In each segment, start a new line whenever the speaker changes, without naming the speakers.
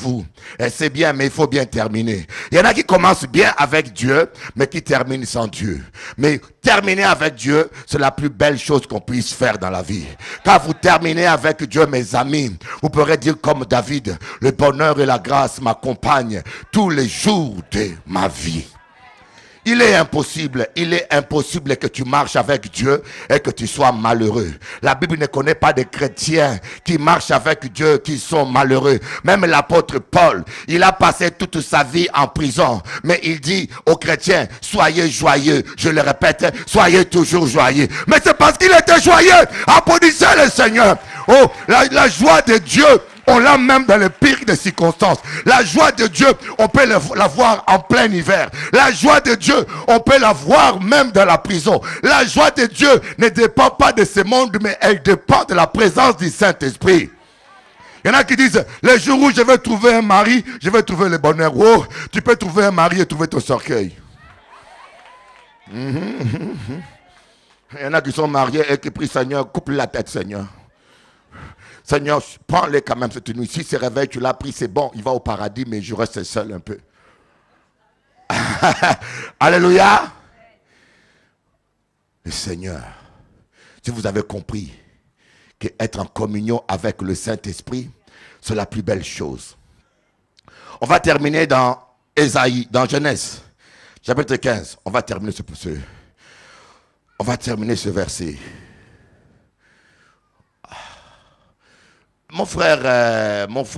fou. Et c'est bien, mais il faut bien terminer. Il y en a qui commencent bien avec Dieu, mais qui terminent sans Dieu. Mais terminer avec Dieu, c'est la plus belle chose qu'on puisse faire dans la vie. Quand vous terminez avec Dieu, mes amis, vous pourrez dire comme David, le bonheur et la grâce m'accompagnent tous les jours de ma vie. Il est impossible que tu marches avec Dieu et que tu sois malheureux. La Bible ne connaît pas de chrétiens qui marchent avec Dieu qui sont malheureux. Même l'apôtre Paul, il a passé toute sa vie en prison. Mais il dit aux chrétiens, soyez joyeux. Je le répète, soyez toujours joyeux. Mais c'est parce qu'il était joyeux. Applaudissez le Seigneur. Oh, la joie de Dieu, on l'a même dans le pire des circonstances. La joie de Dieu, on peut la voir en plein hiver. La joie de Dieu, on peut la voir même dans la prison. La joie de Dieu ne dépend pas de ce monde, mais elle dépend de la présence du Saint-Esprit. Il y en a qui disent, le jour où je vais trouver un mari, je vais trouver le bonheur. Oh, tu peux trouver un mari et trouver ton cercueil. Il y en a qui sont mariés et qui prient, Seigneur, coupe la tête, Seigneur. Seigneur, prends-les quand même cette nuit. Si se réveille, tu l'as pris, c'est bon, il va au paradis, mais je reste seul un peu. Alléluia. Le Seigneur, si vous avez compris qu'être en communion avec le Saint-Esprit, c'est la plus belle chose. On va terminer dans Ésaïe, dans Genèse, chapitre 15. On va terminer ce verset. Mon frère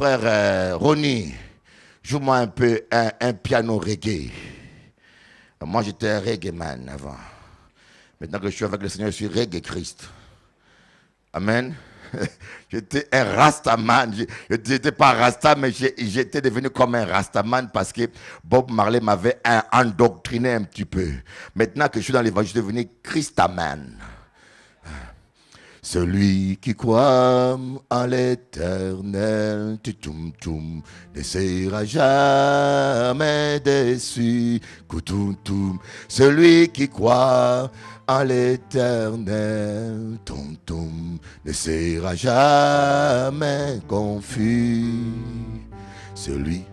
Ronnie, joue-moi un peu un piano reggae. Moi, j'étais un reggae man avant. Maintenant que je suis avec le Seigneur, je suis reggae Christ. Amen. J'étais un rastaman. Je n'étais pas rasta, mais j'étais devenu comme un rastaman parce que Bob Marley m'avait endoctriné un petit peu. Maintenant que je suis dans l'évangile, je suis devenu Christaman. Celui qui croit en l'éternel, ne sera jamais déçu. Celui qui croit en l'éternel, ne sera jamais confus. Celui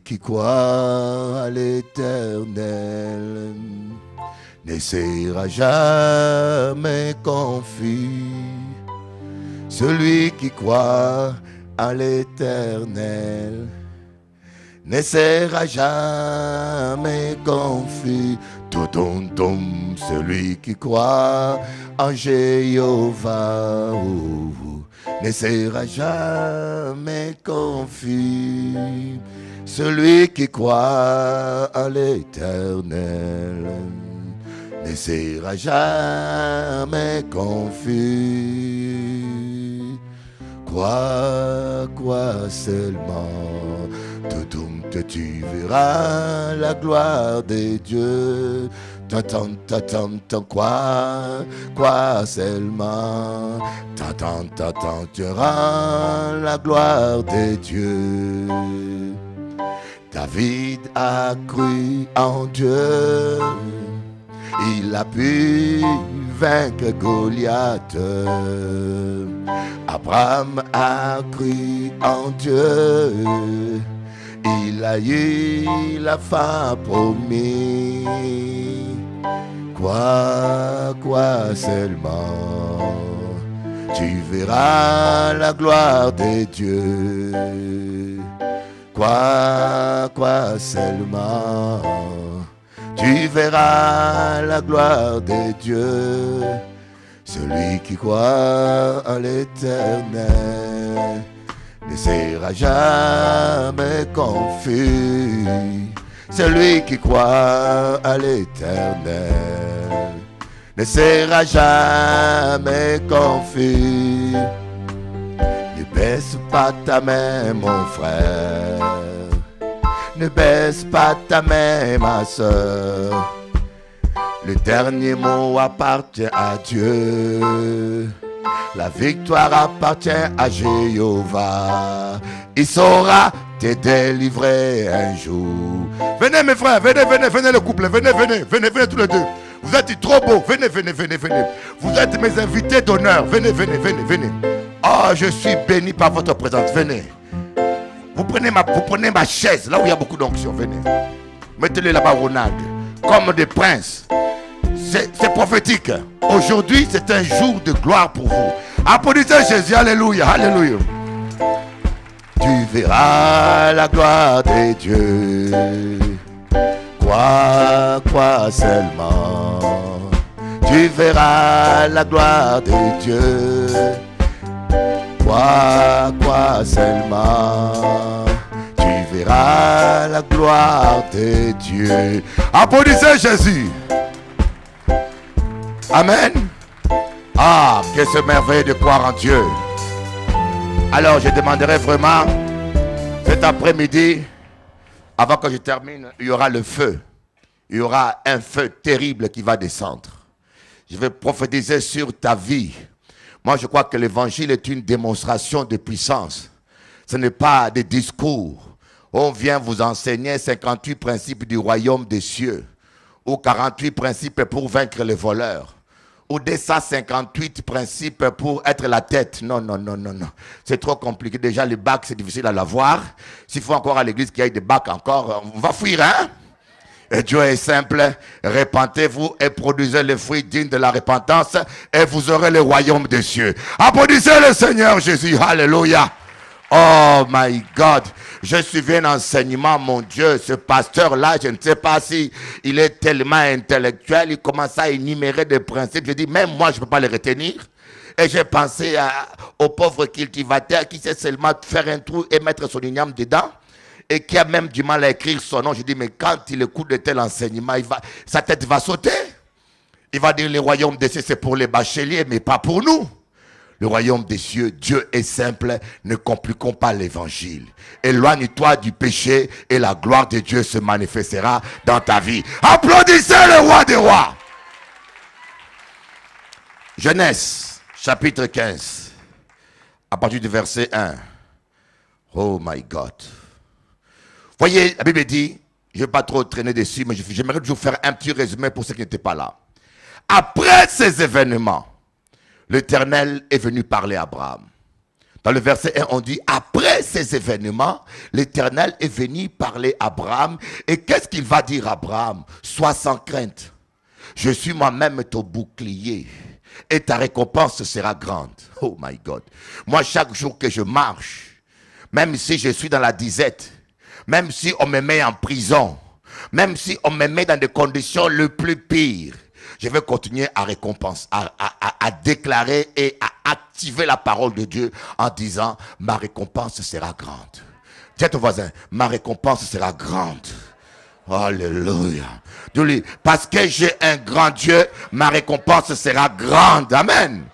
qui croit à l'éternel ne sera jamais confus. Celui qui croit à l'éternel ne sera jamais confus. Celui qui croit en Jéhovah ne sera jamais confus. Celui qui croit à l'éternel ne sera jamais confus. Crois seulement, tu verras la gloire de Dieu. Crois seulement, tu verras la gloire de Dieu. David a cru en Dieu. Il a pu vaincre Goliath. Abraham a cru en Dieu. Il a eu la fin promise. Quoi seulement, tu verras la gloire de Dieu. Quoi seulement, tu verras la gloire de Dieu. Celui qui croit à l'éternel ne sera jamais confus. Celui qui croit à l'éternel ne sera jamais confus. Ne baisse pas ta main, mon frère. Ne baisse pas ta main, ma soeur. Le dernier mot appartient à Dieu. La victoire appartient à Jéhovah. Il saura te délivrer un jour. Venez mes frères, venez le couple, venez tous les deux. Vous êtes trop beaux, venez. Vous êtes mes invités d'honneur, venez. Oh, je suis béni par votre présence. Venez. Vous prenez ma chaise, là où il y a beaucoup d'onction. Venez. Mettez-le là-bas, Ronald. Comme des princes. C'est prophétique. Aujourd'hui, c'est un jour de gloire pour vous. Applaudissez Jésus. Alléluia. Alléluia. Tu verras la gloire de Dieu. Quoi seulement. Tu verras la gloire de Dieu. Quoi seulement. Tu verras la gloire de Dieu. Applaudissez Jésus. Amen. Ah, que ce merveilleux de croire en Dieu. Alors je demanderai vraiment cet après-midi, avant que je termine, il y aura le feu. Il y aura un feu terrible qui va descendre. Je vais prophétiser sur ta vie. Moi, je crois que l'évangile est une démonstration de puissance. Ce n'est pas des discours. On vient vous enseigner 58 principes du royaume des cieux. Ou 48 principes pour vaincre les voleurs. Ou 258 principes pour être la tête. Non, non, non, non, non. C'est trop compliqué. Déjà, les bacs, c'est difficile à l'avoir. S'il faut encore à l'église qu'il y ait des bacs encore, on va fuir, hein? Et Dieu est simple. Repentez-vous et produisez les fruits dignes de la repentance et vous aurez le royaume des cieux. Applaudissez le Seigneur Jésus. Alléluia. Oh my God. Je suivais un enseignement, mon Dieu. Ce pasteur-là, je ne sais pas si il est tellement intellectuel. Il commence à énumérer des principes. Je dis, même moi, je ne peux pas les retenir. Et j'ai pensé au pauvre cultivateur qui sait seulement faire un trou et mettre son igname dedans. Et qui a même du mal à écrire son nom. Je dis, mais quand il écoute de tel enseignement, sa tête va sauter. Il va dire, le royaume des cieux, c'est pour les bacheliers, mais pas pour nous. Le royaume des cieux, Dieu est simple, ne compliquons pas l'évangile. Éloigne-toi du péché et la gloire de Dieu se manifestera dans ta vie. Applaudissez le roi des rois. Genèse, chapitre 15, à partir du verset 1. Oh my God. Voyez, la Bible dit, je ne vais pas trop traîner dessus, mais j'aimerais toujours faire un petit résumé pour ceux qui n'étaient pas là. Après ces événements, l'Éternel est venu parler à Abraham. Dans le verset 1, on dit, après ces événements, l'Éternel est venu parler à Abraham. Et qu'est-ce qu'il va dire à Abraham? Sois sans crainte. Je suis moi-même ton bouclier. Et ta récompense sera grande. Oh my God. Moi, chaque jour que je marche, même si je suis dans la disette, même si on me met en prison, même si on me met dans des conditions les plus pires, je vais continuer à récompenser, à déclarer et à activer la parole de Dieu en disant, ma récompense sera grande. Dis à ton voisin, ma récompense sera grande. Alléluia. Dis-lui, parce que j'ai un grand Dieu, ma récompense sera grande. Amen.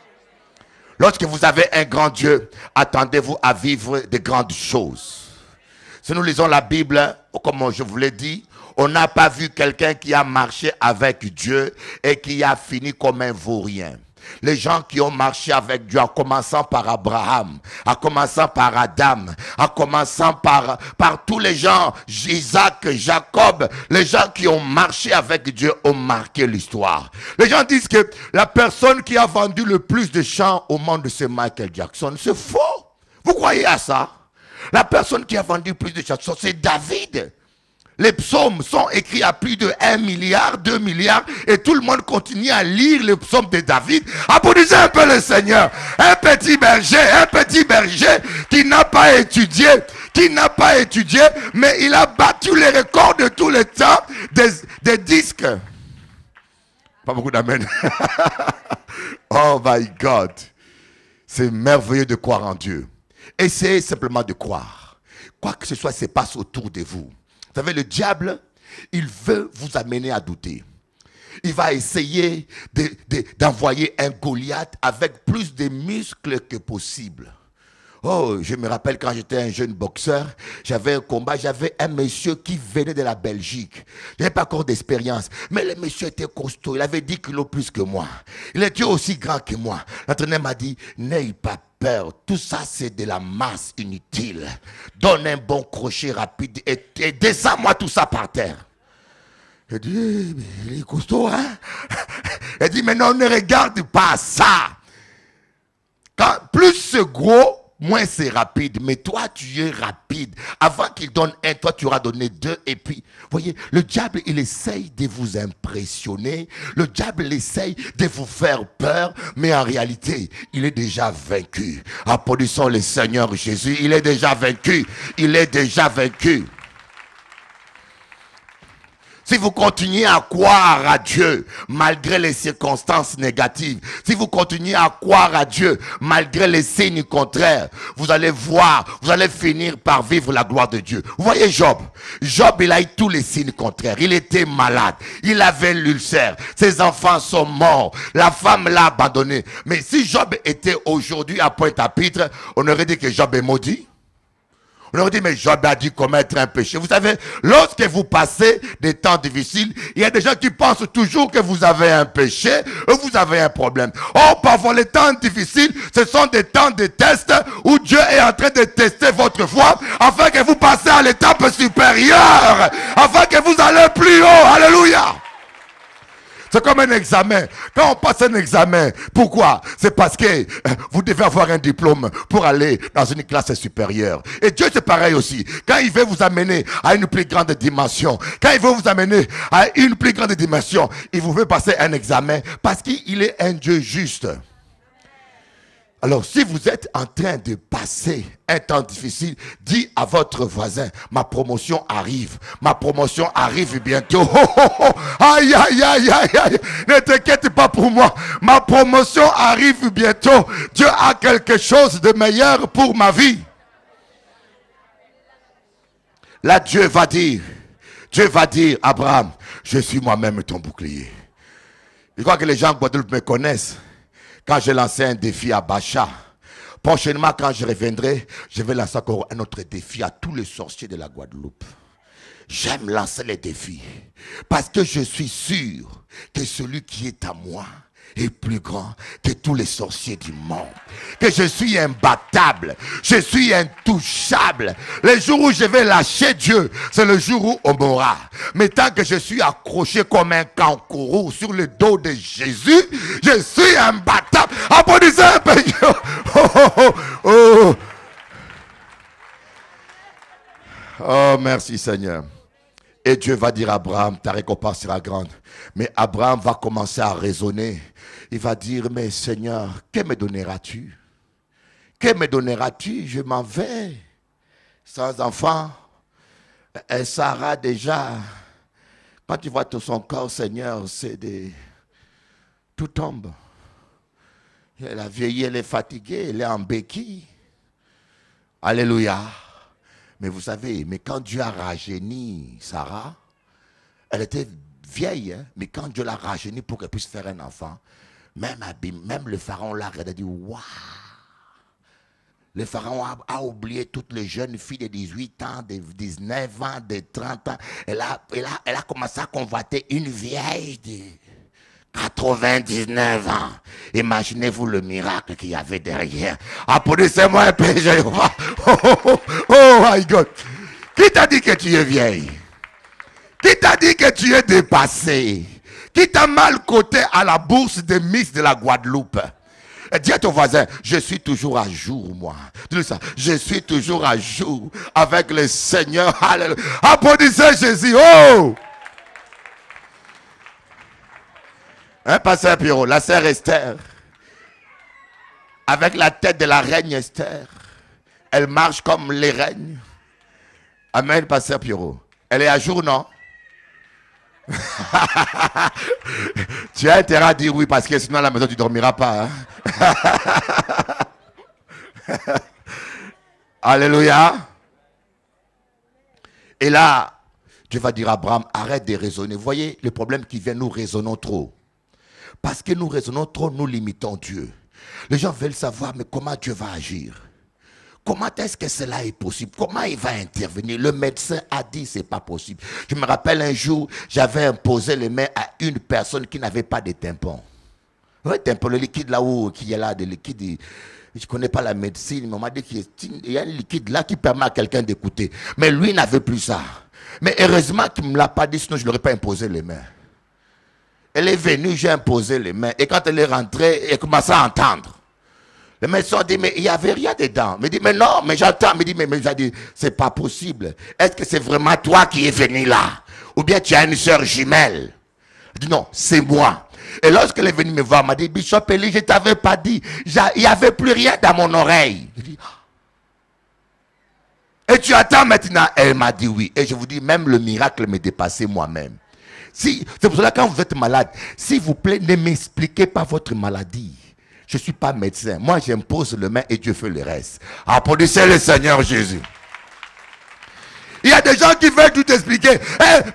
Lorsque vous avez un grand Dieu, attendez-vous à vivre de grandes choses. Si nous lisons la Bible, comme je vous l'ai dit, on n'a pas vu quelqu'un qui a marché avec Dieu et qui a fini comme un vaurien. Les gens qui ont marché avec Dieu, en commençant par Abraham, en commençant par Adam, en commençant par tous les gens, Isaac, Jacob, les gens qui ont marché avec Dieu ont marqué l'histoire. Les gens disent que la personne qui a vendu le plus de chants au monde, c'est Michael Jackson. C'est faux. Vous croyez à ça? La personne qui a vendu plus de chansons, c'est David. Les psaumes sont écrits à plus de 1 milliard, 2 milliards, et tout le monde continue à lire les psaumes de David. Applaudissez un peu le Seigneur. Un petit berger qui n'a pas étudié, mais il a battu les records de tous les temps des disques. Pas beaucoup d'amen. Oh my God. C'est merveilleux de croire en Dieu. Essayez simplement de croire. Quoi que ce soit se passe autour de vous. Vous savez, le diable, il veut vous amener à douter. Il va essayer d'envoyer un Goliath avec plus de muscles que possible. Oh, je me rappelle quand j'étais un jeune boxeur, j'avais un combat, j'avais un monsieur qui venait de la Belgique. Je n'avais pas encore d'expérience, mais le monsieur était costaud, il avait 10 kilos plus que moi. Il était aussi grand que moi. L'entraîneur m'a dit, n'aie pas peur, tout ça c'est de la masse inutile. Donne un bon crochet rapide et descends-moi tout ça par terre. Je dis, il est costaud, hein? Il dit, mais non, ne regarde pas ça. Plus c'est gros, moins c'est rapide. Mais toi, tu es rapide. Avant qu'il donne un, toi, tu auras donné deux. Et puis, voyez, le diable, il essaye de vous impressionner. Le diable, il essaye de vous faire peur. Mais en réalité, il est déjà vaincu. Applaudissons le Seigneur Jésus. Il est déjà vaincu. Il est déjà vaincu. Si vous continuez à croire à Dieu malgré les circonstances négatives, si vous continuez à croire à Dieu malgré les signes contraires, vous allez voir, vous allez finir par vivre la gloire de Dieu. Vous voyez Job, il a eu tous les signes contraires. Il était malade, il avait l'ulcère, ses enfants sont morts, la femme l'a abandonné. Mais si Job était aujourd'hui à Pointe-à-Pitre, on aurait dit que Job est maudit. On aurait dit, mais Job a dû commettre un péché. Vous savez, lorsque vous passez des temps difficiles, il y a des gens qui pensent toujours que vous avez un péché, ou vous avez un problème. Or, parfois, les temps difficiles, ce sont des temps de test où Dieu est en train de tester votre foi afin que vous passez à l'étape supérieure, afin que vous allez plus haut. Alléluia! C'est comme un examen. Quand on passe un examen, pourquoi? C'est parce que vous devez avoir un diplôme pour aller dans une classe supérieure. Et Dieu c'est pareil aussi. Quand il veut vous amener à une plus grande dimension, quand il veut vous amener à une plus grande dimension, il vous fait passer un examen parce qu'il est un Dieu juste. Alors, si vous êtes en train de passer un temps difficile, dis à votre voisin, ma promotion arrive. Ma promotion arrive bientôt. Oh, oh, oh. Aïe, aïe, aïe, aïe, aïe. Ne t'inquiète pas pour moi. Ma promotion arrive bientôt. Dieu a quelque chose de meilleur pour ma vie. Là, Dieu va dire, Abraham, je suis moi-même ton bouclier. Je crois que les gens de Guadeloupe me connaissent. Quand j'ai lancé un défi à Bacha, prochainement quand je reviendrai, je vais lancer encore un autre défi à tous les sorciers de la Guadeloupe. J'aime lancer les défis parce que je suis sûr que celui qui est à moi est plus grand que tous les sorciers du monde. Que je suis imbattable, je suis intouchable. Le jour où je vais lâcher Dieu, c'est le jour où on mourra. Mais tant que je suis accroché comme un kangourou sur le dos de Jésus, je suis imbattable. Applaudissez un peu. Oh, oh, oh, oh. Oh, merci Seigneur. Et Dieu va dire à Abraham, ta récompense sera grande. Mais Abraham va commencer à raisonner. Il va dire, mais Seigneur, que me donneras-tu? Que me donneras-tu? Je m'en vais. Sans enfant. Et Sarah déjà, quand tu vois tout son corps, Seigneur, c'est des... Tout tombe. Elle a vieilli, elle est fatiguée, elle est en béquille. Alléluia. Mais vous savez, mais quand Dieu a rajeuni Sarah, elle était vieille, hein, mais quand Dieu l'a rajeunie pour qu'elle puisse faire un enfant, même le pharaon l'a regardé et dit, waouh! Le pharaon a oublié toutes les jeunes filles de 18 ans, de 19 ans, de 30 ans. Elle a commencé à convoiter une vieille de 99 ans. Imaginez-vous le miracle qu'il y avait derrière. Applaudissez-moi un peu, Jéhovah. Oh my God. Qui t'a dit que tu es vieille? Qui t'a dit que tu es dépassé? Qui t'a mal coté à la bourse des Miss de la Guadeloupe? Dis à ton voisin, je suis toujours à jour, moi. Dis ça, je suis toujours à jour avec le Seigneur. Alléluia. Applaudissez Jésus. Oh! Hein, pasteur Pierrot, la sœur Esther, avec la tête de la reine Esther, elle marche comme les reines. Amen, pasteur Pierrot. Elle est à jour, non? Tu as intérêt à dire oui, parce que sinon à la maison tu ne dormiras pas. Hein? Alléluia. Et là, Dieu va dire à Abraham, arrête de raisonner. Vous voyez, le problème qui vient, nous raisonnons trop. Parce que nous raisonnons trop, nous limitons Dieu. Les gens veulent savoir, mais comment Dieu va agir? Comment est-ce que cela est possible? Comment il va intervenir? Le médecin a dit c'est pas possible. Je me rappelle un jour, j'avais imposé les mains à une personne qui n'avait pas de tampon. Oui, tampon, le liquide là-haut, qui est là, de liquide. Je ne connais pas la médecine, mais on m'a dit qu'il y a un liquide là qui permet à quelqu'un d'écouter. Mais lui n'avait plus ça. Mais heureusement qu'il ne me l'a pas dit, sinon je ne l'aurais pas imposé les mains. Elle est venue, j'ai imposé les mains. Et quand elle est rentrée, elle commençait à entendre. Le médecin dit, mais il n'y avait rien dedans. Il me dit, mais non, mais j'entends. Il me dit, mais j'ai dit, c'est pas possible. Est-ce que c'est vraiment toi qui es venu là? Ou bien tu as une soeur jumelle? Je dis, non, c'est moi. Et lorsqu'elle est venue me voir, elle m'a dit, Bishop Eli, je ne t'avais pas dit. Il n'y avait plus rien dans mon oreille. Je dis, et tu attends maintenant? Elle m'a dit oui. Et je vous dis, même le miracle me dépassait moi-même. C'est pour cela que quand vous êtes malade, s'il vous plaît, ne m'expliquez pas votre maladie. Je ne suis pas médecin. Moi, j'impose le main et Dieu fait le reste. Applaudissez le Seigneur Jésus. Il y a des gens qui veulent tout expliquer.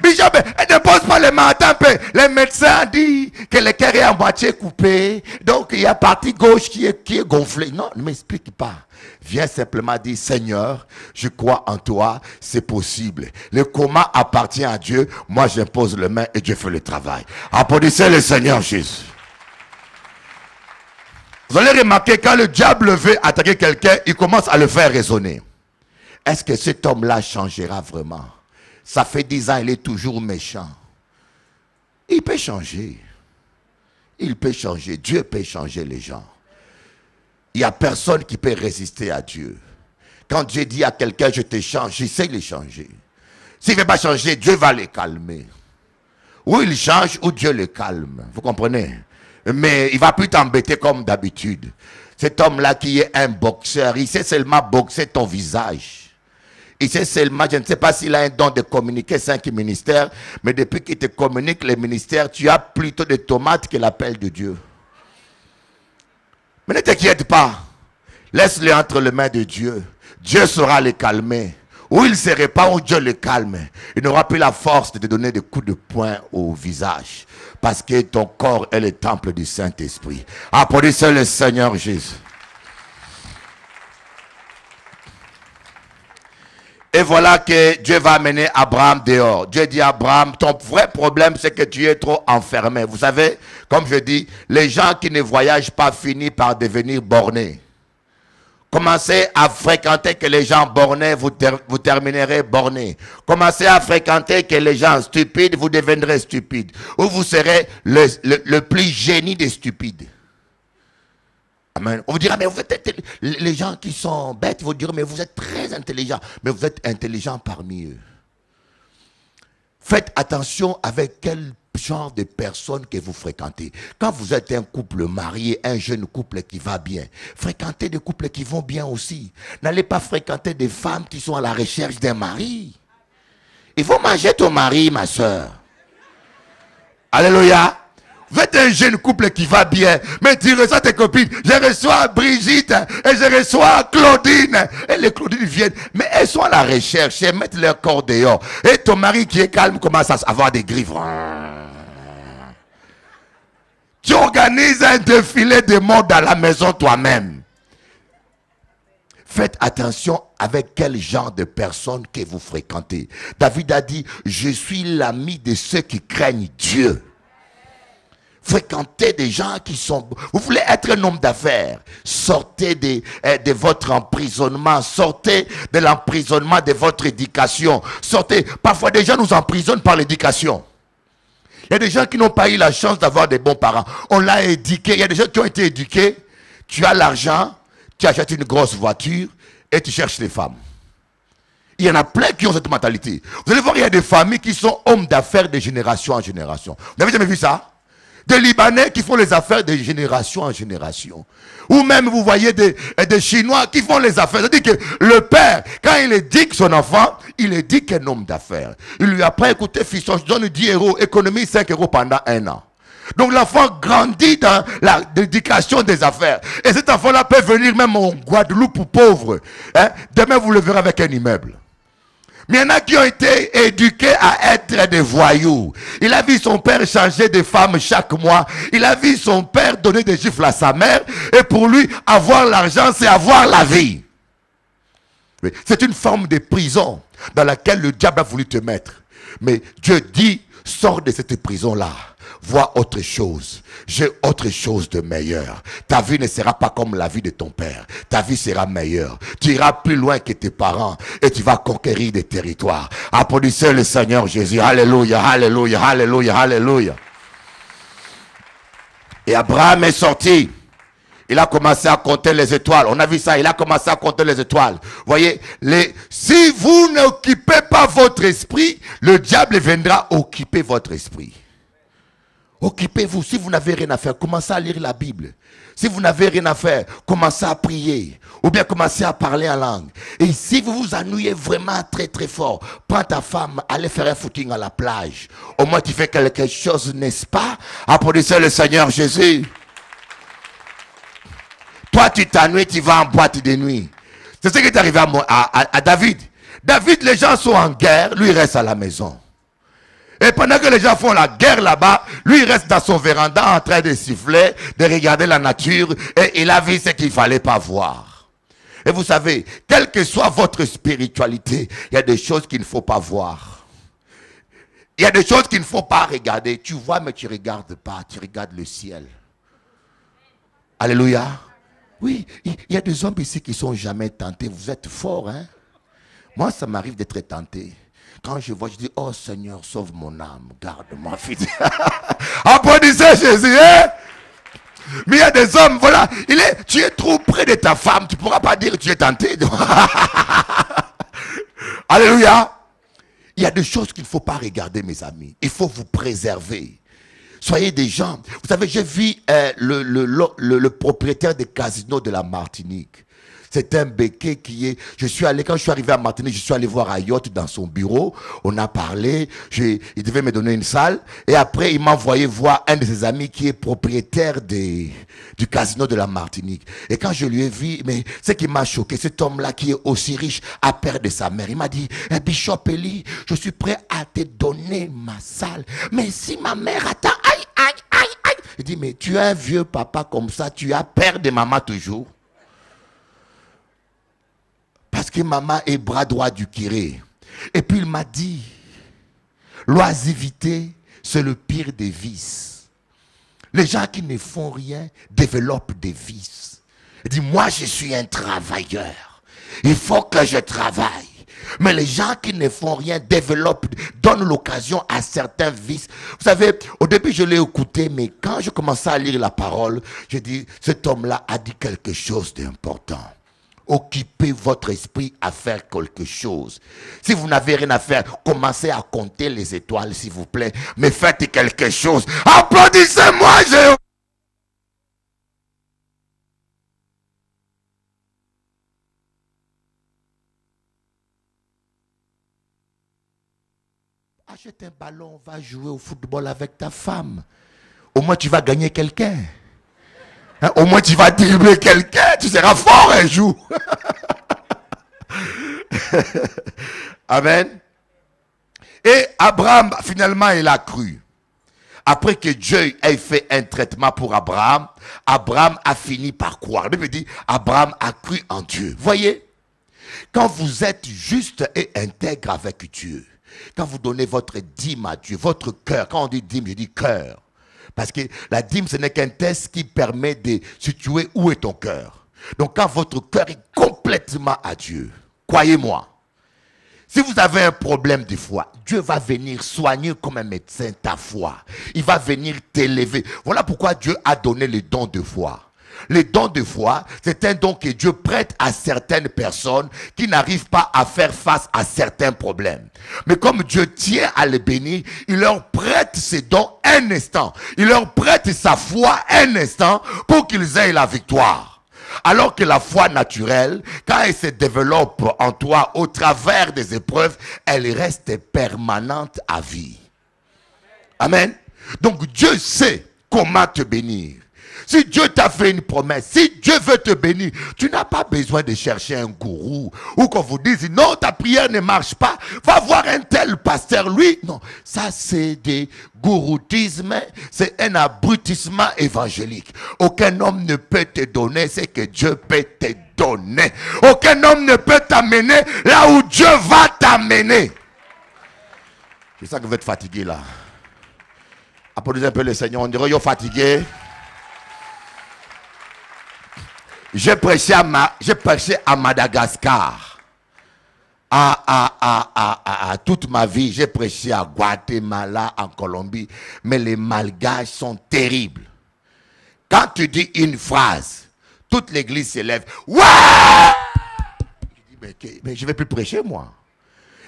Bishop, ne pose pas les mains. Attends un peu. Les médecins disent que le cœur est à moitié coupé. Donc, il y a partie gauche qui est gonflée. Non, ne m'explique pas. Viens simplement dire, Seigneur, je crois en toi, c'est possible. Le coma appartient à Dieu. Moi, j'impose les mains et Dieu fait le travail. Applaudissez le Seigneur Jésus. Vous allez remarquer, quand le diable veut attaquer quelqu'un, il commence à le faire raisonner. Est-ce que cet homme-là changera vraiment? Ça fait 10 ans, il est toujours méchant. Il peut changer. Il peut changer. Dieu peut changer les gens. Il n'y a personne qui peut résister à Dieu. Quand Dieu dit à quelqu'un, je te change, j'essaie de les changer. S'il ne veut pas changer, Dieu va les calmer. Ou il change, ou Dieu le calme. Vous comprenez? Mais il ne va plus t'embêter comme d'habitude. Cet homme-là qui est un boxeur, il sait seulement boxer ton visage. Il sait seulement, je ne sais pas s'il a un don de communiquer 5 ministères, mais depuis qu'il te communique les ministères, tu as plutôt de tomates que l'appel de Dieu. Mais ne t'inquiète pas. Laisse-le entre les mains de Dieu. Dieu saura le calmer. Ou il se répand, ou Dieu le calme. Il n'aura plus la force de te donner des coups de poing au visage. Parce que ton corps est le temple du Saint-Esprit. Applaudissez le Seigneur Jésus. Et voilà que Dieu va amener Abraham dehors. Dieu dit à Abraham, ton vrai problème c'est que tu es trop enfermé. Vous savez, comme je dis, les gens qui ne voyagent pas finissent par devenir bornés. Commencez à fréquenter que les gens bornés, vous terminerez bornés. Commencez à fréquenter que les gens stupides, vous deviendrez stupides. Ou vous serez le plus génie des stupides. Amen. On vous dira, mais vous êtes les gens qui sont bêtes, vous diront, mais vous êtes très intelligents. Mais vous êtes intelligents parmi eux. Faites attention avec quel genre de personnes que vous fréquentez. Quand vous êtes un couple marié, un jeune couple qui va bien, fréquentez des couples qui vont bien aussi. N'allez pas fréquenter des femmes qui sont à la recherche d'un mari. Il faut manger ton mari, ma soeur. Alléluia. Vous êtes un jeune couple qui va bien, mais tu reçois tes copines. Je reçois Brigitte et je reçois Claudine. Et les Claudines viennent, mais elles sont à la recherche, elles mettent leur corps dehors. Et ton mari qui est calme commence à avoir des griffes. Tu organises un défilé de mode dans la maison toi-même. Faites attention avec quel genre de personnes que vous fréquentez. David a dit, je suis l'ami de ceux qui craignent Dieu. Fréquentez des gens qui sont... Vous voulez être un homme d'affaires. Sortez de votre emprisonnement. Sortez de l'emprisonnement de votre éducation. Sortez. Parfois, des gens nous emprisonnent par l'éducation. Il y a des gens qui n'ont pas eu la chance d'avoir des bons parents. On l'a éduqué. Il y a des gens qui ont été éduqués. Tu as l'argent, tu achètes une grosse voiture et tu cherches les femmes. Il y en a plein qui ont cette mentalité. Vous allez voir, il y a des familles qui sont hommes d'affaires de génération en génération. Vous n'avez jamais vu ça? Des Libanais qui font les affaires de génération en génération. Ou même vous voyez des Chinois qui font les affaires. C'est-à-dire que le père, quand il éduque son enfant, il éduque un homme d'affaires. Il lui apprend, écoutez fils, je donne 10 euros, économise 5 euros pendant 1 an. Donc l'enfant grandit dans la dédication des affaires. Et cet enfant-là peut venir même en Guadeloupe ou pauvre. Hein? Demain vous le verrez avec un immeuble. Mais il y en a qui ont été éduqués à être des voyous. Il a vu son père changer de femme chaque mois. Il a vu son père donner des gifles à sa mère. Et pour lui, avoir l'argent, c'est avoir la vie. C'est une forme de prison dans laquelle le diable a voulu te mettre. Mais Dieu dit, sors de cette prison-là. Vois autre chose. J'ai autre chose de meilleur. Ta vie ne sera pas comme la vie de ton père. Ta vie sera meilleure. Tu iras plus loin que tes parents et tu vas conquérir des territoires. Applaudissez le Seigneur Jésus. Alléluia, alléluia, alléluia, alléluia. Et Abraham est sorti. Il a commencé à compter les étoiles. On a vu ça, il a commencé à compter les étoiles. Voyez, si vous n'occupez pas votre esprit, le diable viendra occuper votre esprit. Occupez-vous. Si vous n'avez rien à faire, commencez à lire la Bible. Si vous n'avez rien à faire, commencez à prier. Ou bien commencez à parler en langue. Et si vous vous ennuyez vraiment très très fort, prends ta femme, allez faire un footing à la plage. Au moins tu fais quelque chose, n'est-ce pas? Applaudissez le Seigneur Jésus. Toi tu t'ennuies, tu vas en boîte de nuit. C'est ce qui est arrivé à David. David, les gens sont en guerre, lui il reste à la maison. Et pendant que les gens font la guerre là-bas, lui il reste dans son véranda en train de siffler, de regarder la nature, et il a vu ce qu'il ne fallait pas voir. Et vous savez, quelle que soit votre spiritualité, il y a des choses qu'il ne faut pas voir. Il y a des choses qu'il ne faut pas regarder. Tu vois mais tu ne regardes pas, tu regardes le ciel. Alléluia. Oui, il y a des hommes ici qui ne sont jamais tentés. Vous êtes forts, hein? Moi ça m'arrive d'être tenté. Quand je vois, je dis, oh Seigneur, sauve mon âme, garde-moi, fils. Applaudissez Jésus, hein? Mais il y a des hommes, voilà, tu es trop près de ta femme, tu ne pourras pas dire que tu es tenté. Alléluia. Il y a des choses qu'il ne faut pas regarder, mes amis. Il faut vous préserver. Soyez des gens. Vous savez, j'ai vu le propriétaire des casinos de la Martinique. C'est un béquet qui est... Quand je suis arrivé à Martinique, je suis allé voir Ayot dans son bureau. On a parlé. Il devait me donner une salle. Et après, il m'a envoyé voir un de ses amis qui est propriétaire du casino de la Martinique. Et quand je lui ai vu, mais ce qui m'a choqué, cet homme-là qui est aussi riche à perdre sa mère. Il m'a dit, Bishop Eli, je suis prêt à te donner ma salle. Mais si ma mère attend, aïe, aïe, aïe, aïe. Il dit, mais tu es un vieux papa comme ça, tu as peur de maman toujours. Parce que maman est bras droit du curé. Et puis il m'a dit, l'oisivité, c'est le pire des vices. Les gens qui ne font rien développent des vices. Il dit, moi je suis un travailleur. Il faut que je travaille. Mais les gens qui ne font rien donnent l'occasion à certains vices. Vous savez, au début je l'ai écouté, mais quand je commençais à lire la parole, je dis, cet homme-là a dit quelque chose d'important. Occupez votre esprit à faire quelque chose. Si vous n'avez rien à faire, commencez à compter les étoiles, s'il vous plaît. Mais faites quelque chose. Applaudissez-moi, Jéhovah. Achète un ballon, va jouer au football avec ta femme. Au moins, tu vas gagner quelqu'un. Hein, au moins, tu vas dribbler quelqu'un. Tu seras fort un jour. Amen. Et Abraham, finalement, il a cru. Après que Dieu ait fait un traitement pour Abraham, Abraham a fini par croire. La Bible dit, Abraham a cru en Dieu. Voyez, quand vous êtes juste et intègre avec Dieu, quand vous donnez votre dîme à Dieu, votre cœur, quand on dit dîme, je dis cœur. Parce que la dîme, ce n'est qu'un test qui permet de situer où est ton cœur. Donc quand votre cœur est complètement à Dieu, croyez-moi, si vous avez un problème de foi, Dieu va venir soigner comme un médecin ta foi. Il va venir t'élever. Voilà pourquoi Dieu a donné le don de foi. Le don de foi, c'est un don que Dieu prête à certaines personnes qui n'arrivent pas à faire face à certains problèmes. Mais comme Dieu tient à les bénir, il leur prête ses dons un instant. Il leur prête sa foi un instant pour qu'ils aient la victoire. Alors que la foi naturelle, quand elle se développe en toi au travers des épreuves, elle reste permanente à vie. Amen. Donc Dieu sait comment te bénir. Si Dieu t'a fait une promesse, si Dieu veut te bénir, tu n'as pas besoin de chercher un gourou ou qu'on vous dise non, ta prière ne marche pas, va voir un tel pasteur, lui. Non, ça c'est des gouroutismes, c'est un abrutissement évangélique. Aucun homme ne peut te donner ce que Dieu peut te donner. Aucun homme ne peut t'amener là où Dieu va t'amener. C'est ça que vous êtes fatigué là. Applaudissez un peu le Seigneur, on dirait, yo fatigué. J'ai prêché à Madagascar. Toute ma vie, j'ai prêché à Guatemala, en Colombie. Mais les Malgaches sont terribles. Quand tu dis une phrase, toute l'église s'élève. Ouais! Je dis, mais je ne vais plus prêcher, moi.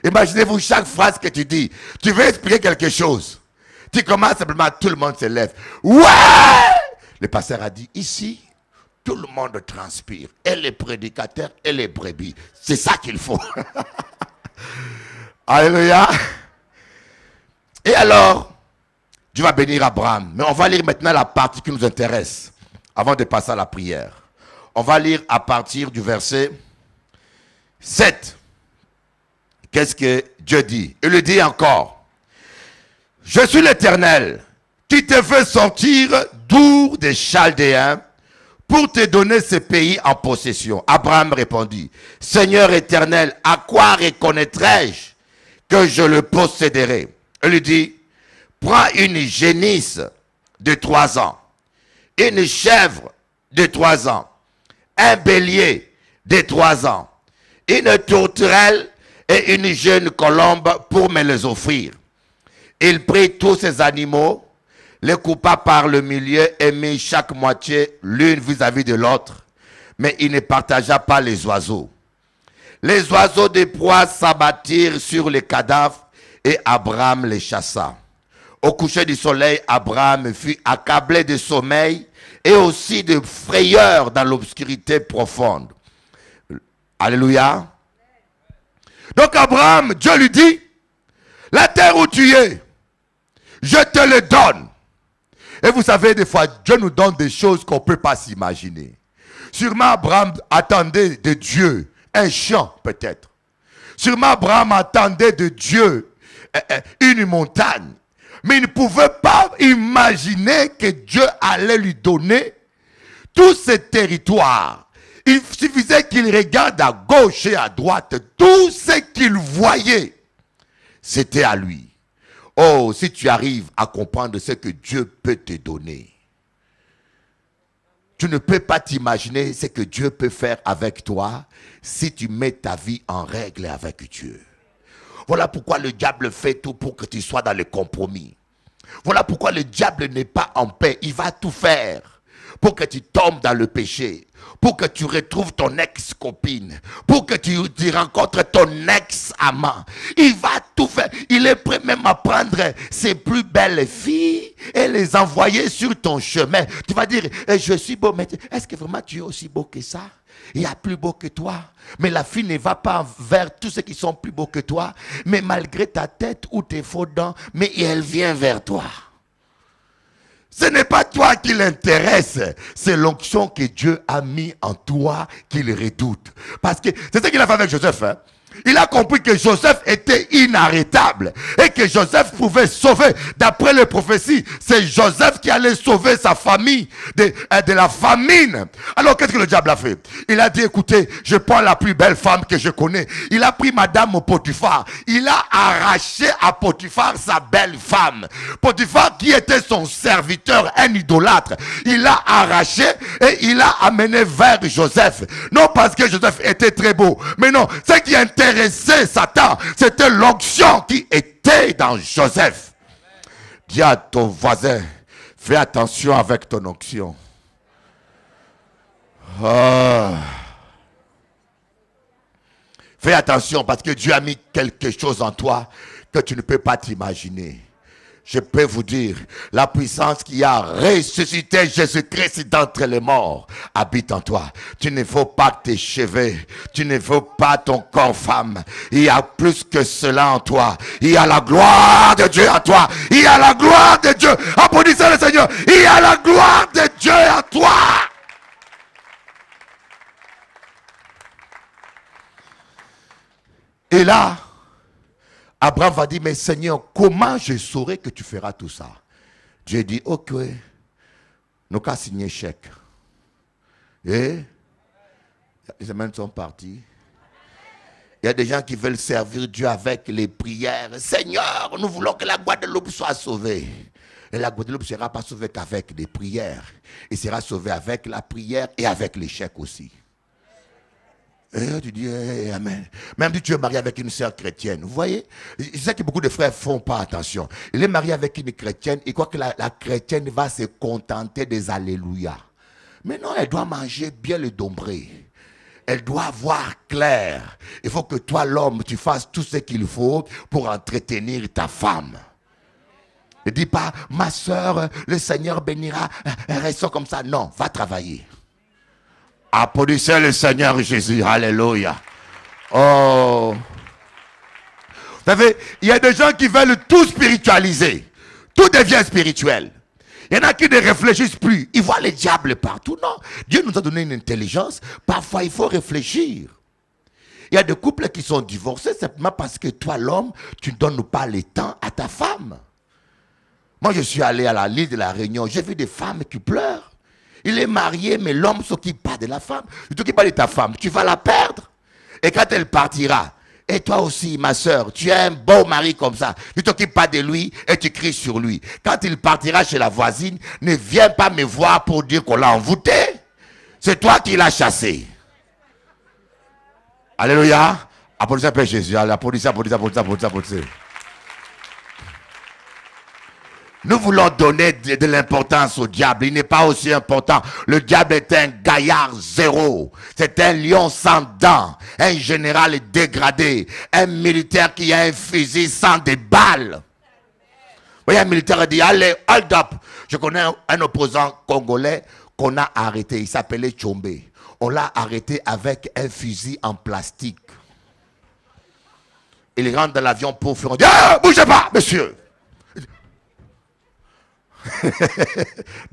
Imaginez-vous chaque phrase que tu dis. Tu veux expliquer quelque chose. Tu commences simplement, tout le monde se lève. Ouais! Le pasteur a dit, ici, tout le monde transpire. Et les prédicateurs et les brebis. C'est ça qu'il faut. Alléluia. Et alors, Dieu va bénir Abraham. Mais on va lire maintenant la partie qui nous intéresse. Avant de passer à la prière. On va lire à partir du verset 7. Qu'est-ce que Dieu dit? Il le dit encore. Je suis l'Éternel qui te fait sortir d'Our des Chaldéens pour te donner ce pays en possession. Abraham répondit, Seigneur éternel, à quoi reconnaîtrai-je que je le posséderai? Il lui dit, prends une génisse de 3 ans, une chèvre de 3 ans, un bélier de 3 ans, une tourterelle et une jeune colombe pour me les offrir. Il prit tous ces animaux, les coupa par le milieu et mit chaque moitié l'une vis-à-vis de l'autre, mais il ne partagea pas les oiseaux. Les oiseaux de proie s'abattirent sur les cadavres et Abraham les chassa. Au coucher du soleil, Abraham fut accablé de sommeil et aussi de frayeur dans l'obscurité profonde. Alléluia. Donc Abraham, Dieu lui dit, la terre où tu es, je te le donne. Et vous savez, des fois, Dieu nous donne des choses qu'on ne peut pas s'imaginer. Sûrement Abraham attendait de Dieu un champ peut-être. Sûrement Abraham attendait de Dieu une montagne. Mais il ne pouvait pas imaginer que Dieu allait lui donner tout ce territoire. Il suffisait qu'il regarde à gauche et à droite. Tout ce qu'il voyait, c'était à lui. Oh, si tu arrives à comprendre ce que Dieu peut te donner, tu ne peux pas t'imaginer ce que Dieu peut faire avec toi si tu mets ta vie en règle avec Dieu. Voilà pourquoi le diable fait tout pour que tu sois dans le compromis. Voilà pourquoi le diable n'est pas en paix. Il va tout faire pour que tu tombes dans le péché, pour que tu retrouves ton ex-copine, pour que tu rencontres ton ex-amant. Il va tout faire. Il est prêt même à prendre ses plus belles filles et les envoyer sur ton chemin. Tu vas dire, je suis beau, mais est-ce que vraiment tu es aussi beau que ça? Il y a plus beau que toi. Mais la fille ne va pas vers tous ceux qui sont plus beaux que toi. Mais malgré ta tête ou tes faux dents, mais elle vient vers toi. Ce n'est pas toi qui l'intéresse, c'est l'onction que Dieu a mis en toi qu'il redoute. Parce que c'est ce qu'il a fait avec Joseph. Hein? Il a compris que Joseph était inarrêtable et que Joseph pouvait sauver. D'après les prophéties, c'est Joseph qui allait sauver sa famille de la famine. Alors qu'est-ce que le diable a fait? Il a dit, écoutez, je prends la plus belle femme que je connais. Il a pris madame Potiphar. Il a arraché à Potiphar sa belle femme. Potiphar qui était son serviteur, un idolâtre. Il l'a arraché et il l'a amené vers Joseph. Non parce que Joseph était très beau, mais non, ce qui intéressait Satan, c'était l'onction qui était dans Joseph. Dis à ton voisin, fais attention avec ton onction. Fais attention parce que Dieu a mis quelque chose en toi que tu ne peux pas t'imaginer. Je peux vous dire, la puissance qui a ressuscité Jésus-Christ d'entre les morts habite en toi. Tu ne faut pas tes cheveux, tu ne faut pas ton corps femme. Il y a plus que cela en toi. Il y a la gloire de Dieu en toi. Il y a la gloire de Dieu. Applaudissez le Seigneur. Il y a la gloire de Dieu en toi. Et là, Abraham va dire, mais Seigneur, comment je saurai que tu feras tout ça? Dieu dit, ok, nous avons signé chèque. Et les semaines sont parties. Il y a des gens qui veulent servir Dieu avec les prières. Seigneur, nous voulons que la Guadeloupe soit sauvée. Et la Guadeloupe ne sera pas sauvée qu'avec des prières. Il sera sauvé avec la prière et avec les chèques aussi. Et tu dis, amen. Même si tu es marié avec une sœur chrétienne, vous voyez, je sais que beaucoup de frères ne font pas attention. Il est marié avec une chrétienne, il croit que la chrétienne va se contenter des alléluia. Mais non, elle doit manger bien le dombré. Elle doit voir clair. Il faut que toi, l'homme, tu fasses tout ce qu'il faut pour entretenir ta femme. Ne dis pas, ma soeur, le Seigneur bénira, restons comme ça. Non, va travailler. Applaudissez le Seigneur Jésus. Alléluia. Oh. Vous savez, il y a des gens qui veulent tout spiritualiser. Tout devient spirituel. Il y en a qui ne réfléchissent plus. Ils voient les diables partout. Non, Dieu nous a donné une intelligence. Parfois, il faut réfléchir. Il y a des couples qui sont divorcés simplement parce que toi, l'homme, tu ne donnes pas le temps à ta femme. Moi, je suis allé à l'île de la Réunion. J'ai vu des femmes qui pleurent. Il est marié, mais l'homme ne s'occupe pas de la femme. Tu ne t'occupes pas de ta femme. Tu vas la perdre. Et quand elle partira, et toi aussi, ma soeur, tu as un beau mari comme ça. Tu ne t'occupes pas de lui et tu cries sur lui. Quand il partira chez la voisine, ne viens pas me voir pour dire qu'on l'a envoûté. C'est toi qui l'as chassé. Alléluia. Applaudissez Père Jésus. Applaudissez, applaudissez, applaudissez, applaudissez. Nous voulons donner de l'importance au diable. Il n'est pas aussi important. Le diable est un gaillard zéro. C'est un lion sans dents. Un général dégradé. Un militaire qui a un fusil sans des balles. Vous voyez, un militaire dit, allez, hold up. Je connais un opposant congolais qu'on a arrêté. Il s'appelait Tchombe. On l'a arrêté avec un fusil en plastique. Il rentre dans l'avion pour faire... Ah, bougez pas, monsieur.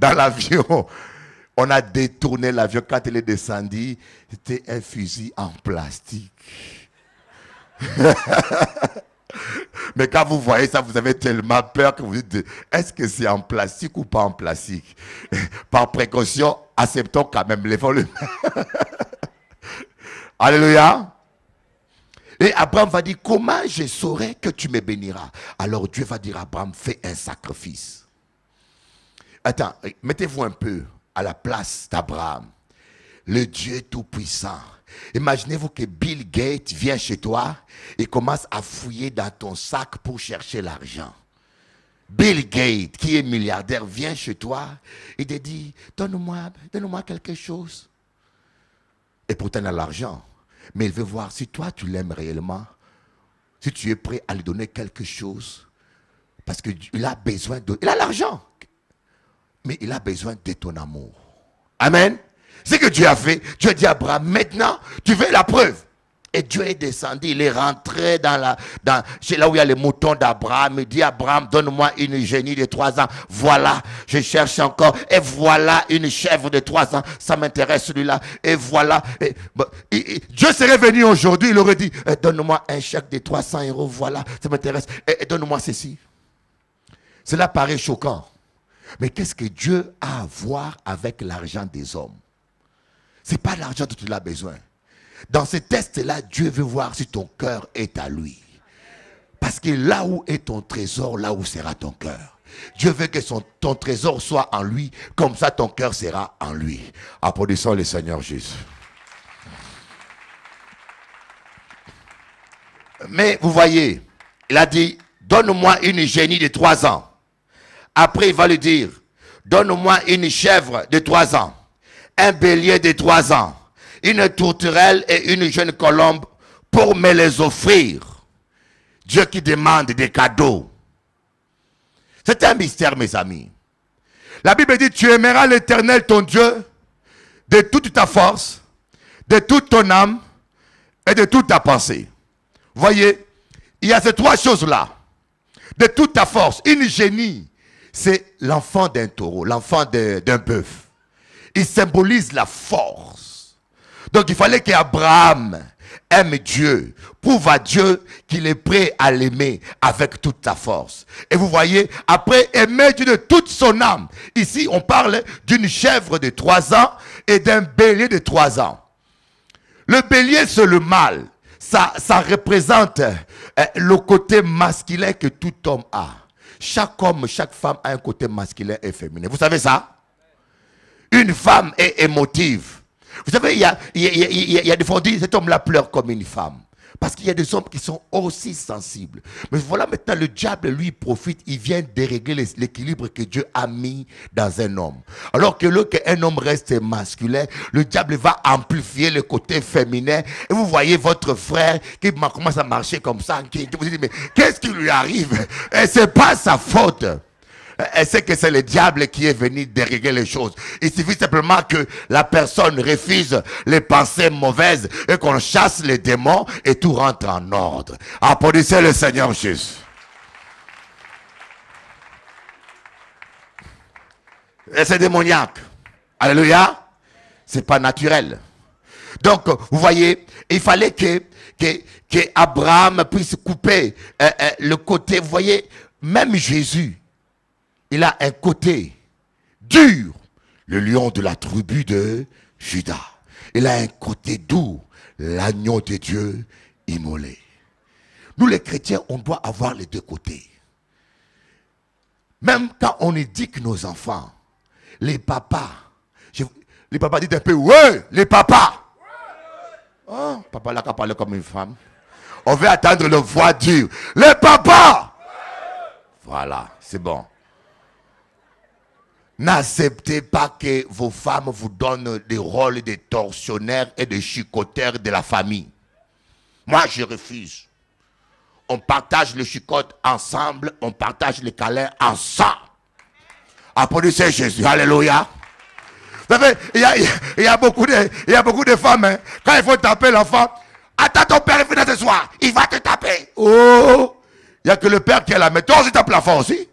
Dans l'avion, on a détourné l'avion. Quand il est descendu, c'était un fusil en plastique. Mais quand vous voyez ça, vous avez tellement peur que vous dites, est-ce que c'est en plastique ou pas en plastique? Par précaution, acceptons quand même l'effort. Alléluia. Et Abraham va dire, comment je saurai que tu me béniras? Alors Dieu va dire à Abraham, fais un sacrifice. Attends, mettez-vous un peu à la place d'Abraham, le Dieu tout-puissant. Imaginez-vous que Bill Gates vient chez toi et commence à fouiller dans ton sac pour chercher l'argent. Bill Gates, qui est milliardaire, vient chez toi et te dit, donne-moi quelque chose. Et pourtant, il a l'argent. Mais il veut voir si toi, tu l'aimes réellement, si tu es prêt à lui donner quelque chose. Parce qu'il a besoin de... Il a l'argent. Mais il a besoin de ton amour. Amen. C'est ce que Dieu a fait. Dieu a dit à Abraham, maintenant, tu veux la preuve. Et Dieu est descendu, il est rentré chez là où il y a les moutons d'Abraham. Il dit à Abraham, donne-moi une génie de 3 ans. Voilà, je cherche encore. Et voilà une chèvre de 3 ans. Ça m'intéresse celui-là. Et voilà. Dieu serait venu aujourd'hui, il aurait dit, donne-moi un chèque de 300 €. Voilà, ça m'intéresse. Et donne-moi ceci. Cela paraît choquant. Mais qu'est-ce que Dieu a à voir avec l'argent des hommes? Ce n'est pas l'argent dont tu as besoin. Dans ce test-là, Dieu veut voir si ton cœur est à lui. Parce que là où est ton trésor, là où sera ton cœur. Dieu veut que ton trésor soit en lui, comme ça ton cœur sera en lui. Applaudissons le Seigneur Jésus. Mais vous voyez, il a dit, donne-moi une génie de 3 ans. Après, il va lui dire, donne-moi une chèvre de 3 ans, un bélier de 3 ans, une tourterelle et une jeune colombe pour me les offrir. Dieu qui demande des cadeaux. C'est un mystère, mes amis. La Bible dit, tu aimeras l'Éternel, ton Dieu, de toute ta force, de toute ton âme et de toute ta pensée. Voyez, il y a ces 3 choses-là. De toute ta force, une génie. C'est l'enfant d'un taureau, l'enfant d'un bœuf. Il symbolise la force. Donc il fallait qu'Abraham aime Dieu, prouve à Dieu qu'il est prêt à l'aimer avec toute sa force. Et vous voyez, après aimer Dieu de toute son âme. Ici, on parle d'une chèvre de 3 ans et d'un bélier de 3 ans. Le bélier, c'est le mâle. Ça représente le côté masculin que tout homme a. Chaque homme, chaque femme a un côté masculin et féminin. Vous savez ça? Une femme est émotive. Vous savez, il y a des fois on dit, cet homme-là pleure comme une femme. Parce qu'il y a des hommes qui sont aussi sensibles. Mais voilà maintenant, le diable, lui, profite. Il vient dérégler l'équilibre que Dieu a mis dans un homme. Alors que lorsqu'un homme reste masculin, le diable va amplifier le côté féminin. Et vous voyez votre frère qui commence à marcher comme ça. Qui vous dit, mais qu'est-ce qui lui arrive? Et c'est pas sa faute. Elle sait que c'est le diable qui est venu dérégler les choses. Il suffit simplement que la personne refuse les pensées mauvaises et qu'on chasse les démons et tout rentre en ordre. Applaudissez le Seigneur Jésus. Et c'est démoniaque. Alléluia. C'est pas naturel. Donc, vous voyez, il fallait que Abraham puisse couper le côté. Vous voyez, même Jésus, il a un côté dur, le lion de la tribu de Juda. Il a un côté doux, l'agneau de Dieu immolé. Nous les chrétiens, on doit avoir les deux côtés. Même quand on éduque nos enfants, les papas disent un peu, ouais, les papas. Oh, papa là, qui a parlé comme une femme. On veut attendre le voix dure. Les papas. Voilà, c'est bon. N'acceptez pas que vos femmes vous donnent des rôles de tortionnaires et de chicoteurs de la famille. Moi, je refuse. On partage le chicote ensemble, on partage les câlins ensemble. Applaudissez Jésus. Alléluia. Vous savez, il y a beaucoup de femmes, hein, quand il faut taper l'enfant, attends ton père, il vient ce soir, il va te taper. Oh, il n'y a que le père qui est là, mais toi aussi tape l'enfant aussi.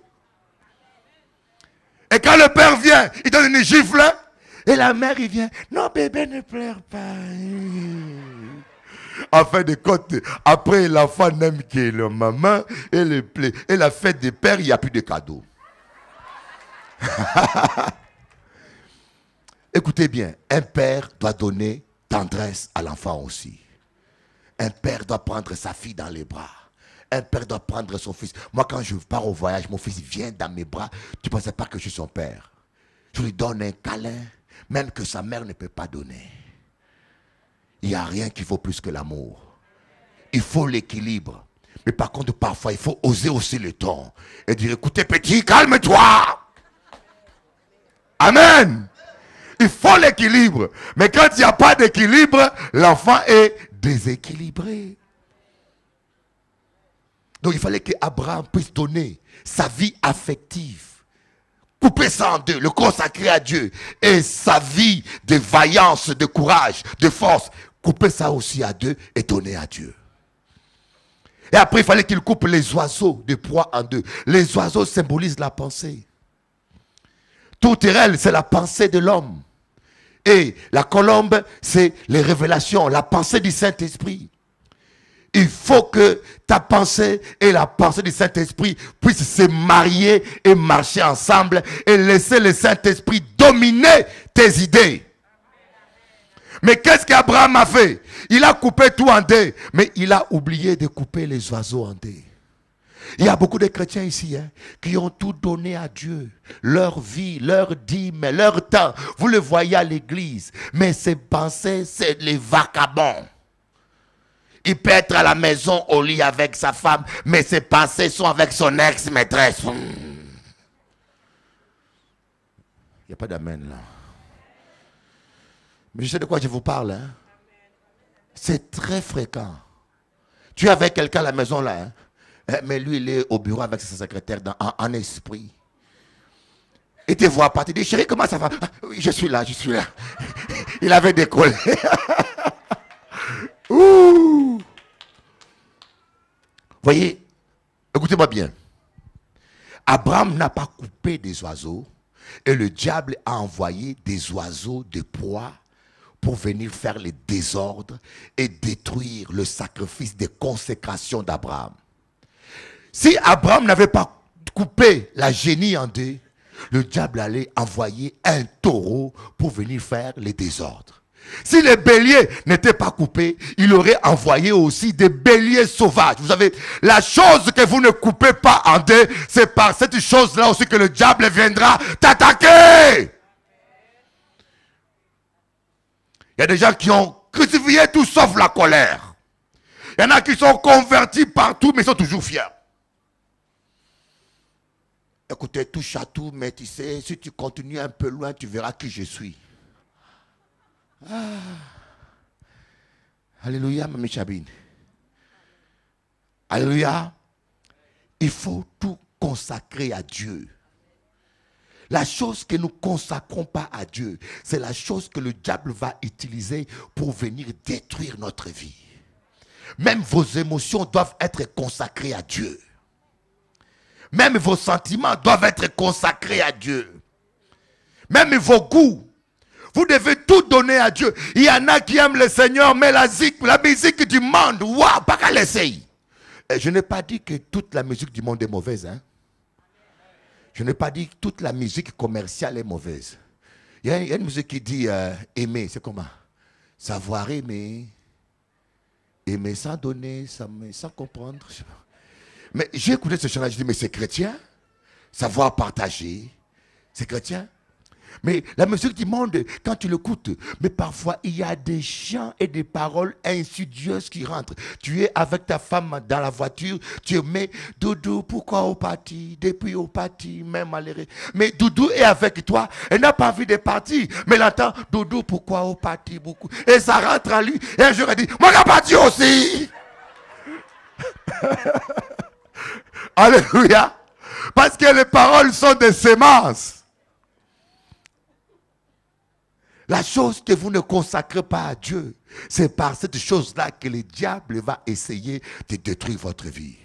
Et quand le père vient, il donne une gifle. Et la mère, il vient. Non, bébé, ne pleure pas. En fin de compte, après, l'enfant n'aime que la maman et le plaît. Et la fête des pères, il n'y a plus de cadeaux. Écoutez bien, un père doit donner tendresse à l'enfant aussi. Un père doit prendre sa fille dans les bras. Un père doit prendre son fils. Moi, quand je pars au voyage, mon fils vient dans mes bras. Tu ne pensais pas que je suis son père. Je lui donne un câlin, même que sa mère ne peut pas donner. Il n'y a rien qui vaut plus que l'amour. Il faut l'équilibre. Mais par contre, parfois, il faut oser aussi le ton. Et dire, écoutez, petit, calme-toi. Amen. Il faut l'équilibre. Mais quand il n'y a pas d'équilibre, l'enfant est déséquilibré. Donc il fallait qu'Abraham puisse donner sa vie affective, couper ça en deux, le consacrer à Dieu, et sa vie de vaillance, de courage, de force, couper ça aussi à deux et donner à Dieu. Et après il fallait qu'il coupe les oiseaux de proie en deux. Les oiseaux symbolisent la pensée. Tout terrestre, c'est la pensée de l'homme. Et la colombe, c'est les révélations, la pensée du Saint-Esprit. Il faut que ta pensée et la pensée du Saint-Esprit puissent se marier et marcher ensemble et laisser le Saint-Esprit dominer tes idées. Mais qu'est-ce qu'Abraham a fait? Il a coupé tout en deux, mais il a oublié de couper les oiseaux en deux. Il y a beaucoup de chrétiens ici qui ont tout donné à Dieu. Leur vie, leur dîme, leur temps. Vous le voyez à l'église. Mais ces pensées, c'est les vagabonds. Il peut être à la maison au lit avec sa femme, mais ses pensées sont avec son ex-maîtresse. Il n'y a pas d'amen là. Mais je sais de quoi je vous parle. Hein? C'est très fréquent. Tu es avec quelqu'un à la maison là, hein? Mais lui il est au bureau avec sa secrétaire en esprit. Il te voit partir, il dit chérie comment ça va? Ah, oui, je suis là. Il avait décollé. Ouh. Voyez, écoutez-moi bien. Abraham n'a pas coupé des oiseaux et le diable a envoyé des oiseaux de proie pour venir faire les désordres et détruire le sacrifice de consécration d'Abraham. Si Abraham n'avait pas coupé la génie en deux, le diable allait envoyer un taureau pour venir faire les désordres. Si les béliers n'étaient pas coupés, il aurait envoyé aussi des béliers sauvages. Vous savez, la chose que vous ne coupez pas en deux, c'est par cette chose-là aussi que le diable viendra t'attaquer. Il y a des gens qui ont crucifié tout sauf la colère. Il Il y en a qui sont convertis partout, mais ils sont toujours fiers. Écoutez, touche à tout, mais tu sais, si tu continues un peu loin, tu verras qui je suis. Ah. Alléluia, Mamie Chabine. Alléluia. Il faut tout consacrer à Dieu. La chose que nous ne consacrons pas à Dieu, c'est la chose que le diable va utiliser pour venir détruire notre vie. Même vos émotions doivent être consacrées à Dieu. Même vos sentiments doivent être consacrés à Dieu. Même vos goûts. Vous devez tout donner à Dieu. Il y en a qui aiment le Seigneur, mais la musique du monde, waouh, pas qu'à l'essayer. Je n'ai pas dit que toute la musique du monde est mauvaise. Hein? Je n'ai pas dit que toute la musique commerciale est mauvaise. Il y a une musique qui dit aimer, c'est comment? Savoir aimer. Aimer sans donner, sans comprendre. Mais j'ai écouté ce chant-là, je dis, mais c'est chrétien. Savoir partager, c'est chrétien. Mais la musique du monde, quand tu l'écoutes, mais parfois il y a des chants et des paroles insidieuses qui rentrent. Tu es avec ta femme dans la voiture, tu mets Doudou, pourquoi au parti? Depuis au parti, même à l'erreur. Mais Doudou est avec toi, elle n'a pas envie de partir, mais elle entend Doudou, pourquoi au parti beaucoup. Et ça rentre à lui, et un jour elle dit, moi j'ai parti aussi. Alléluia. Parce que les paroles sont des semences. La chose que vous ne consacrez pas à Dieu, c'est par cette chose-là que le diable va essayer de détruire votre vie.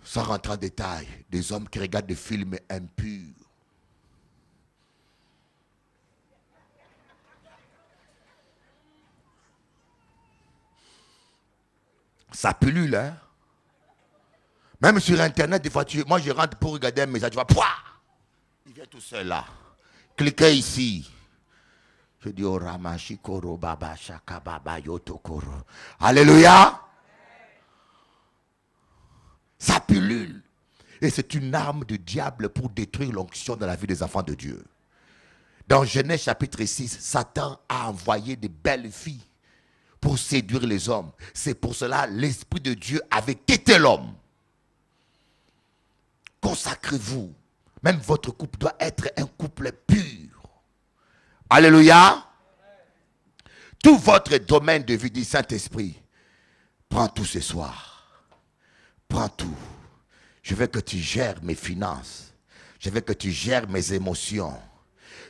Sans rentrer en détail, des hommes qui regardent des films impurs. Ça pullule, hein? Même sur Internet, des fois, moi je rentre pour regarder un message, tu vois, pouah! Il vient tout seul là. Cliquez ici. Je dis au Ramashikoro Baba Shaka Baba Yotokoro. Alléluia. Ça pullule. Et c'est une arme du diable pour détruire l'onction dans la vie des enfants de Dieu. Dans Genèse chapitre 6, Satan a envoyé des belles filles pour séduire les hommes. C'est pour cela l'Esprit de Dieu avait quitté l'homme. Consacrez-vous. Même votre couple doit être un couple pur. Alléluia. Tout votre domaine de vie du Saint-Esprit, prends tout ce soir. Prends tout. Je veux que tu gères mes finances. Je veux que tu gères mes émotions.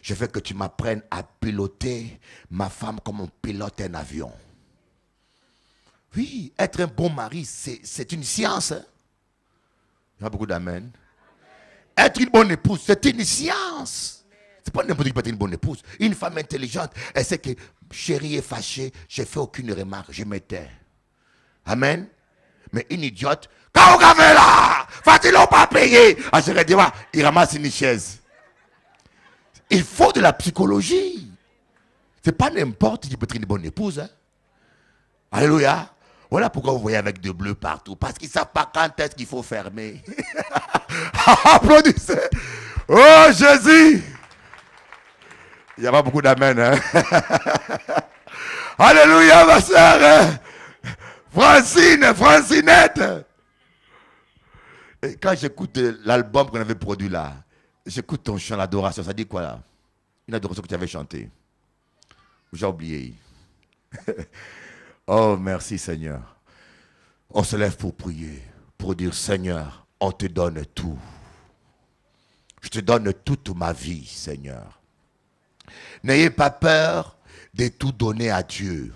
Je veux que tu m'apprennes à piloter ma femme comme on pilote un avion. Oui, être un bon mari, c'est une science. Hein? Il y a beaucoup d'amen. Être une bonne épouse, c'est une science. C'est pas n'importe qui peut être une bonne épouse. Une femme intelligente, elle sait que chérie est fâchée, je ne fais aucune remarque, je me tais. Amen. Mais une idiote, quand on avait là, va-t-il pas payer? Ah, je vais dire, il ramasse une chaise. Il faut de la psychologie. C'est pas n'importe qui peut être une bonne épouse. Hein? Alléluia. Voilà pourquoi vous voyez avec de bleu partout. Parce qu'ils ne savent pas quand est-ce qu'il faut fermer. Applaudissez. Oh Jésus. Il n'y a pas beaucoup d'amen. Hein? Alléluia ma soeur. Francinette. Et quand j'écoute l'album qu'on avait produit là, j'écoute ton chant d'adoration. Ça dit quoi là? Une adoration que tu avais chantée. J'ai oublié. Oh, merci Seigneur. On se lève pour prier, pour dire Seigneur, on te donne tout. Je te donne toute ma vie, Seigneur. N'ayez pas peur de tout donner à Dieu.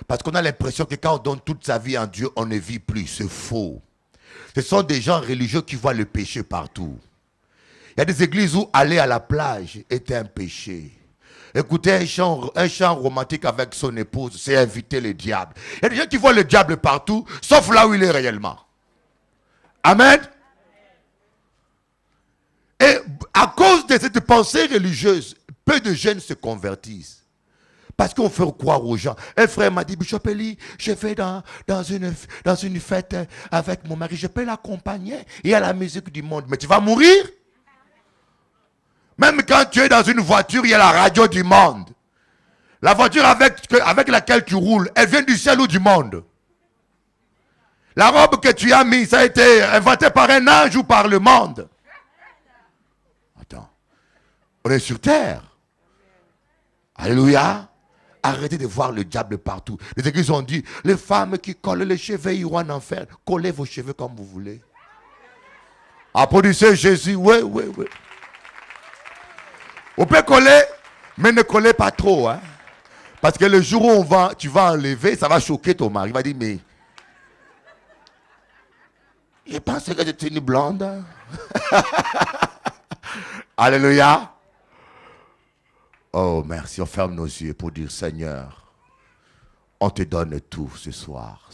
Parce qu'on a l'impression que quand on donne toute sa vie à Dieu, on ne vit plus. C'est faux. Ce sont des gens religieux qui voient le péché partout. Il y a des églises où aller à la plage était un péché. Écouter un chant romantique avec son épouse, c'est inviter le diable. Il y a des gens qui voient le diable partout, sauf là où il est réellement. Amen. Et à cause de cette pensée religieuse, peu de jeunes se convertissent. Parce qu'on fait croire aux gens. Un frère m'a dit, Bishop Eli, je vais dans une fête avec mon mari, je peux l'accompagner. Il y a la musique du monde, mais tu vas mourir. Même quand tu es dans une voiture, il y a la radio du monde. La voiture avec laquelle tu roules, elle vient du ciel ou du monde? La robe que tu as mise, ça a été inventé par un ange ou par le monde? Attends. On est sur terre. Alléluia. Arrêtez de voir le diable partout. Les églises ont dit, les femmes qui collent les cheveux iront en enfer. Collez vos cheveux comme vous voulez. Applaudissez Jésus. Oui, oui, oui. On peut coller, mais ne collez pas trop. Hein? Parce que le jour où tu vas enlever, ça va choquer ton mari. Il va dire, mais... Je pensais que j'étais une blonde. Alléluia. Oh, merci. On ferme nos yeux pour dire, Seigneur, on te donne tout ce soir.